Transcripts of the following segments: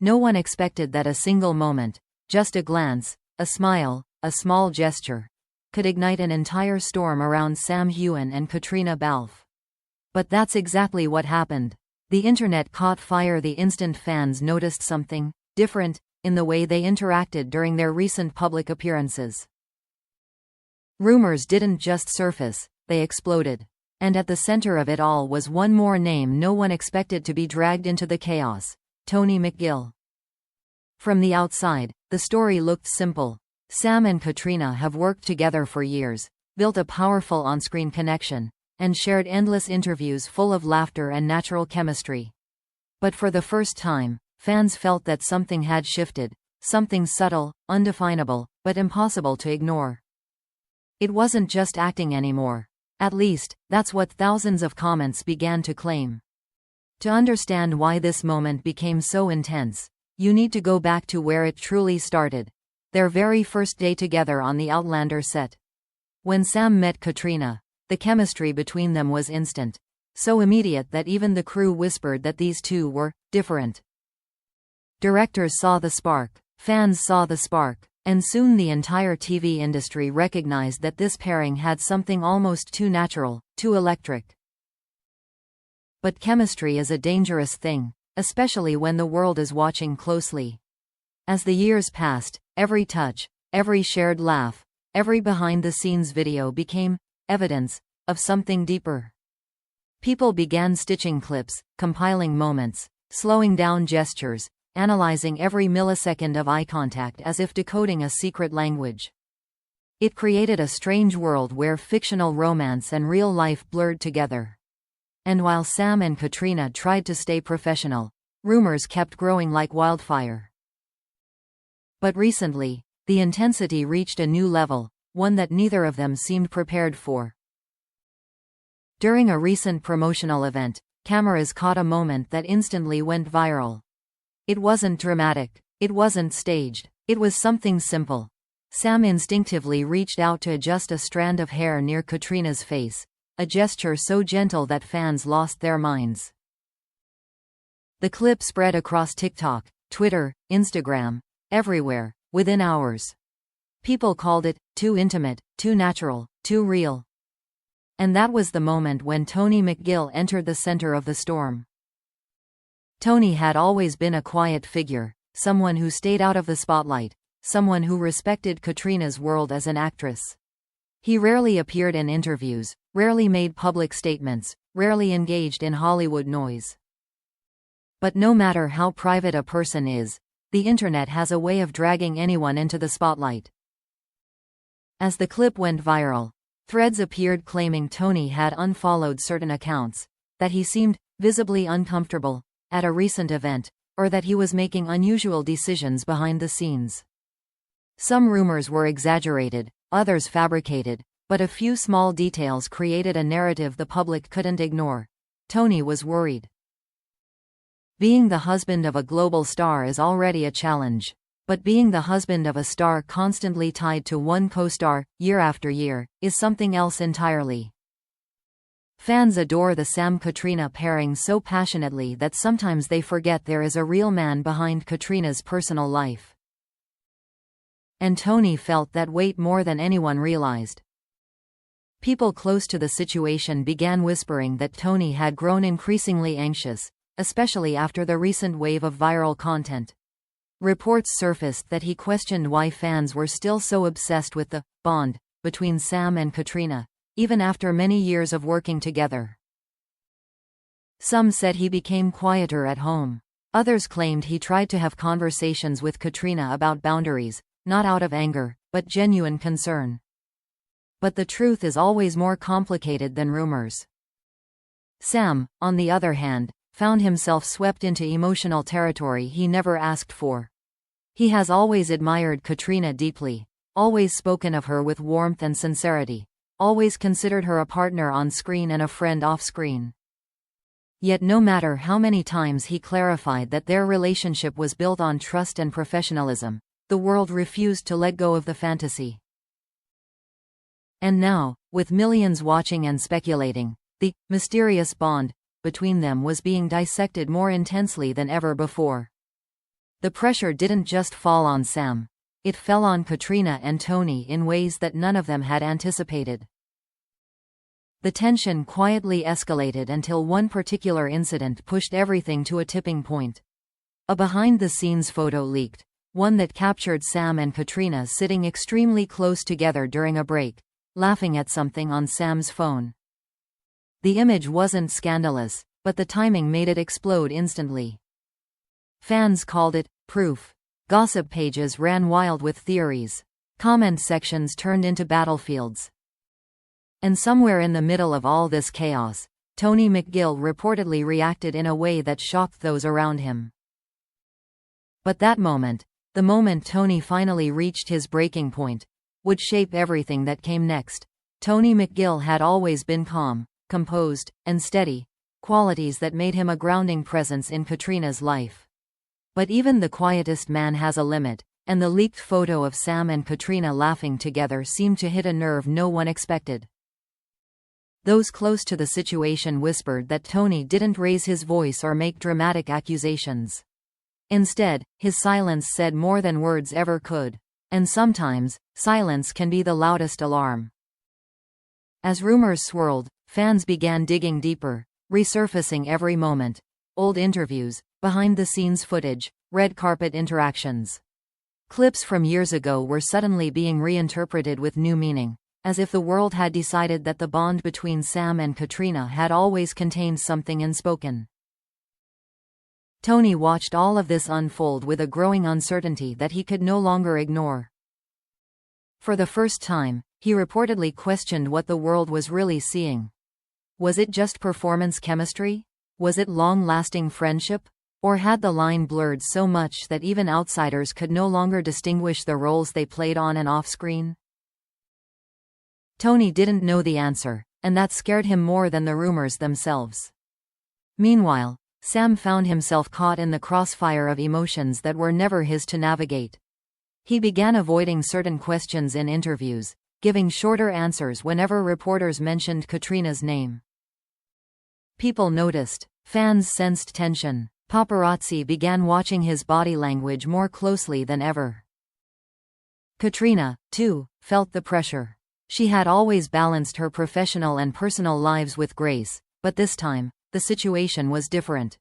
No one expected that a single moment, just a glance, a smile, a small gesture, could ignite an entire storm around Sam Heughan and Caitriona Balfe. But that's exactly what happened. The internet caught fire the instant fans noticed something different in the way they interacted during their recent public appearances. Rumors didn't just surface, they exploded. And at the center of it all was one more name no one expected to be dragged into the chaos: Tony McGill. From the outside, the story looked simple. Sam and Caitriona have worked together for years, built a powerful on-screen connection, and shared endless interviews full of laughter and natural chemistry. But for the first time, fans felt that something had shifted, something subtle, undefinable, but impossible to ignore. It wasn't just acting anymore. At least, that's what thousands of comments began to claim. To understand why this moment became so intense, you need to go back to where it truly started: their very first day together on the Outlander set. When Sam met Caitriona, the chemistry between them was instant, so immediate that even the crew whispered that these two were different. Directors saw the spark, fans saw the spark, and soon the entire TV industry recognized that this pairing had something almost too natural, too electric. But chemistry is a dangerous thing, especially when the world is watching closely. As the years passed, every touch, every shared laugh, every behind-the-scenes video became evidence of something deeper. People began stitching clips, compiling moments, slowing down gestures, analyzing every millisecond of eye contact as if decoding a secret language. It created a strange world where fictional romance and real life blurred together. And while Sam and Caitriona tried to stay professional, rumors kept growing like wildfire. But recently, the intensity reached a new level, one that neither of them seemed prepared for. During a recent promotional event, cameras caught a moment that instantly went viral. It wasn't dramatic, it wasn't staged, it was something simple. Sam instinctively reached out to adjust a strand of hair near Caitriona's face, a gesture so gentle that fans lost their minds. The clip spread across TikTok, Twitter, Instagram, everywhere, within hours. People called it too intimate, too natural, too real. And that was the moment when Tony McGill entered the center of the storm. Tony had always been a quiet figure, someone who stayed out of the spotlight, someone who respected Caitriona's world as an actress. He rarely appeared in interviews, rarely made public statements, rarely engaged in Hollywood noise. But no matter how private a person is, the internet has a way of dragging anyone into the spotlight. As the clip went viral, threads appeared claiming Tony had unfollowed certain accounts, that he seemed visibly uncomfortable at a recent event, or that he was making unusual decisions behind the scenes. Some rumors were exaggerated, others fabricated, but a few small details created a narrative the public couldn't ignore. Tony was worried. Being the husband of a global star is already a challenge, but being the husband of a star constantly tied to one co-star, year after year, is something else entirely. Fans adore the Sam-Caitriona pairing so passionately that sometimes they forget there is a real man behind Caitriona's personal life. And Tony felt that weight more than anyone realized. People close to the situation began whispering that Tony had grown increasingly anxious, especially after the recent wave of viral content. Reports surfaced that he questioned why fans were still so obsessed with the bond between Sam and Caitriona, even after many years of working together. Some said he became quieter at home. Others claimed he tried to have conversations with Caitriona about boundaries, not out of anger, but genuine concern. But the truth is always more complicated than rumors. Sam, on the other hand, found himself swept into emotional territory he never asked for. He has always admired Caitriona deeply, always spoken of her with warmth and sincerity, always considered her a partner on screen and a friend off screen. Yet no matter how many times he clarified that their relationship was built on trust and professionalism, the world refused to let go of the fantasy. And now, with millions watching and speculating, the mysterious bond between them was being dissected more intensely than ever before. The pressure didn't just fall on Sam. It fell on Caitriona and Tony in ways that none of them had anticipated. The tension quietly escalated until one particular incident pushed everything to a tipping point. A behind-the-scenes photo leaked, one that captured Sam and Caitriona sitting extremely close together during a break, laughing at something on Sam's phone. The image wasn't scandalous, but the timing made it explode instantly. Fans called it proof. Gossip pages ran wild with theories. Comment sections turned into battlefields. And somewhere in the middle of all this chaos, Tony McGill reportedly reacted in a way that shocked those around him. But that moment, the moment Tony finally reached his breaking point, would shape everything that came next. Tony McGill had always been calm, composed, and steady, qualities that made him a grounding presence in Caitriona's life. But even the quietest man has a limit, and the leaked photo of Sam and Caitriona laughing together seemed to hit a nerve no one expected. Those close to the situation whispered that Tony didn't raise his voice or make dramatic accusations. Instead, his silence said more than words ever could. And sometimes, silence can be the loudest alarm. As rumors swirled, fans began digging deeper, resurfacing every moment. Old interviews, behind-the-scenes footage, red carpet interactions. Clips from years ago were suddenly being reinterpreted with new meaning, as if the world had decided that the bond between Sam and Caitriona had always contained something unspoken. Tony watched all of this unfold with a growing uncertainty that he could no longer ignore. For the first time, he reportedly questioned what the world was really seeing. Was it just performance chemistry? Was it long-lasting friendship? Or had the line blurred so much that even outsiders could no longer distinguish the roles they played on and off-screen? Tony didn't know the answer, and that scared him more than the rumors themselves. Meanwhile, Sam found himself caught in the crossfire of emotions that were never his to navigate. He began avoiding certain questions in interviews, giving shorter answers whenever reporters mentioned Caitriona's name. People noticed. Fans sensed tension. Paparazzi began watching his body language more closely than ever. Caitriona, too, felt the pressure. She had always balanced her professional and personal lives with grace, but this time, the situation was different.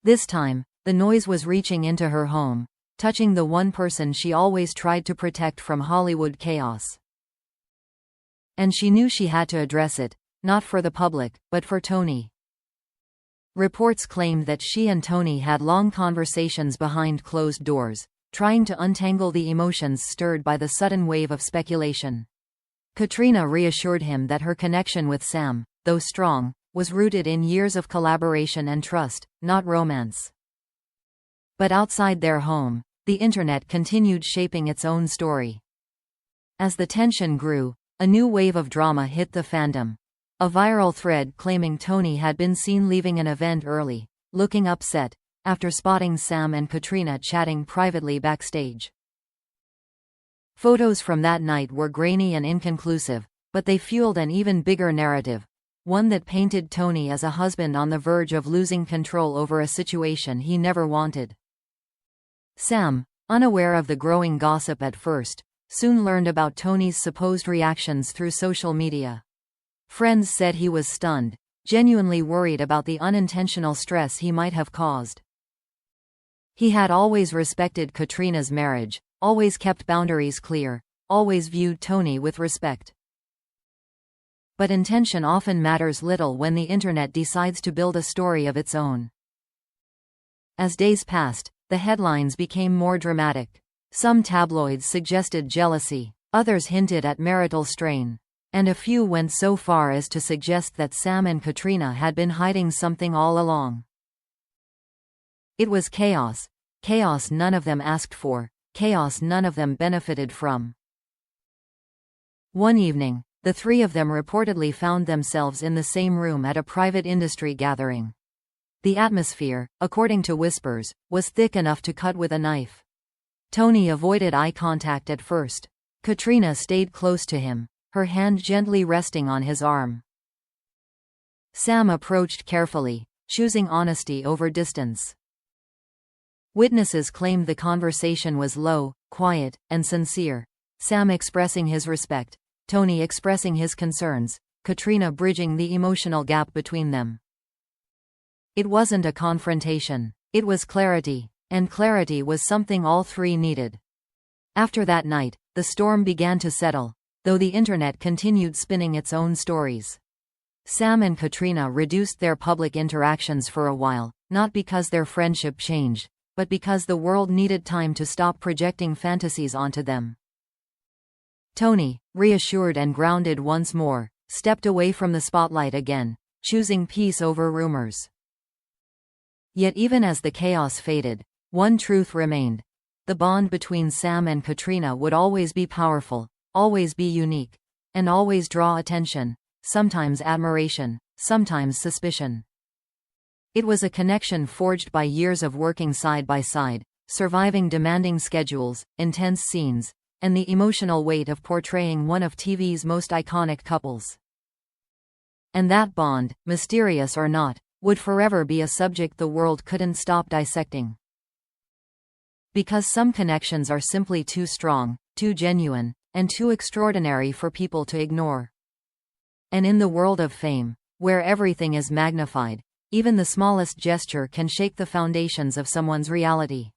This time, the noise was reaching into her home, touching the one person she always tried to protect from Hollywood chaos. And she knew she had to address it, not for the public, but for Tony. Reports claimed that she and Tony had long conversations behind closed doors, trying to untangle the emotions stirred by the sudden wave of speculation. Caitriona reassured him that her connection with Sam, though strong, was rooted in years of collaboration and trust, not romance. But outside their home, the internet continued shaping its own story. As the tension grew, a new wave of drama hit the fandom. A viral thread claiming Tony had been seen leaving an event early, looking upset, after spotting Sam and Caitriona chatting privately backstage. Photos from that night were grainy and inconclusive, but they fueled an even bigger narrative, one that painted Tony as a husband on the verge of losing control over a situation he never wanted. Sam, unaware of the growing gossip at first, soon learned about Tony's supposed reactions through social media. Friends said he was stunned, genuinely worried about the unintentional stress he might have caused. He had always respected Caitriona's marriage, always kept boundaries clear, always viewed Tony with respect. But intention often matters little when the internet decides to build a story of its own. As days passed, the headlines became more dramatic. Some tabloids suggested jealousy, others hinted at marital strain, and a few went so far as to suggest that Sam and Caitriona had been hiding something all along. It was chaos, chaos none of them asked for, chaos none of them benefited from. One evening, the three of them reportedly found themselves in the same room at a private industry gathering. The atmosphere, according to whispers, was thick enough to cut with a knife. Tony avoided eye contact at first. Caitriona stayed close to him, her hand gently resting on his arm. Sam approached carefully, choosing honesty over distance. Witnesses claimed the conversation was low, quiet, and sincere. Sam expressing his respect, Tony expressing his concerns, Caitriona bridging the emotional gap between them. It wasn't a confrontation. It was clarity. And clarity was something all three needed. After that night, the storm began to settle, though the internet continued spinning its own stories. Sam and Caitriona reduced their public interactions for a while, not because their friendship changed, but because the world needed time to stop projecting fantasies onto them. Tony, reassured and grounded once more, stepped away from the spotlight again, choosing peace over rumors. Yet even as the chaos faded, one truth remained. The bond between Sam and Caitriona would always be powerful, always be unique, and always draw attention, sometimes admiration, sometimes suspicion. It was a connection forged by years of working side by side, surviving demanding schedules, intense scenes, and the emotional weight of portraying one of TV's most iconic couples. And that bond, mysterious or not, would forever be a subject the world couldn't stop dissecting. Because some connections are simply too strong, too genuine, and too extraordinary for people to ignore. And in the world of fame, where everything is magnified, even the smallest gesture can shake the foundations of someone's reality.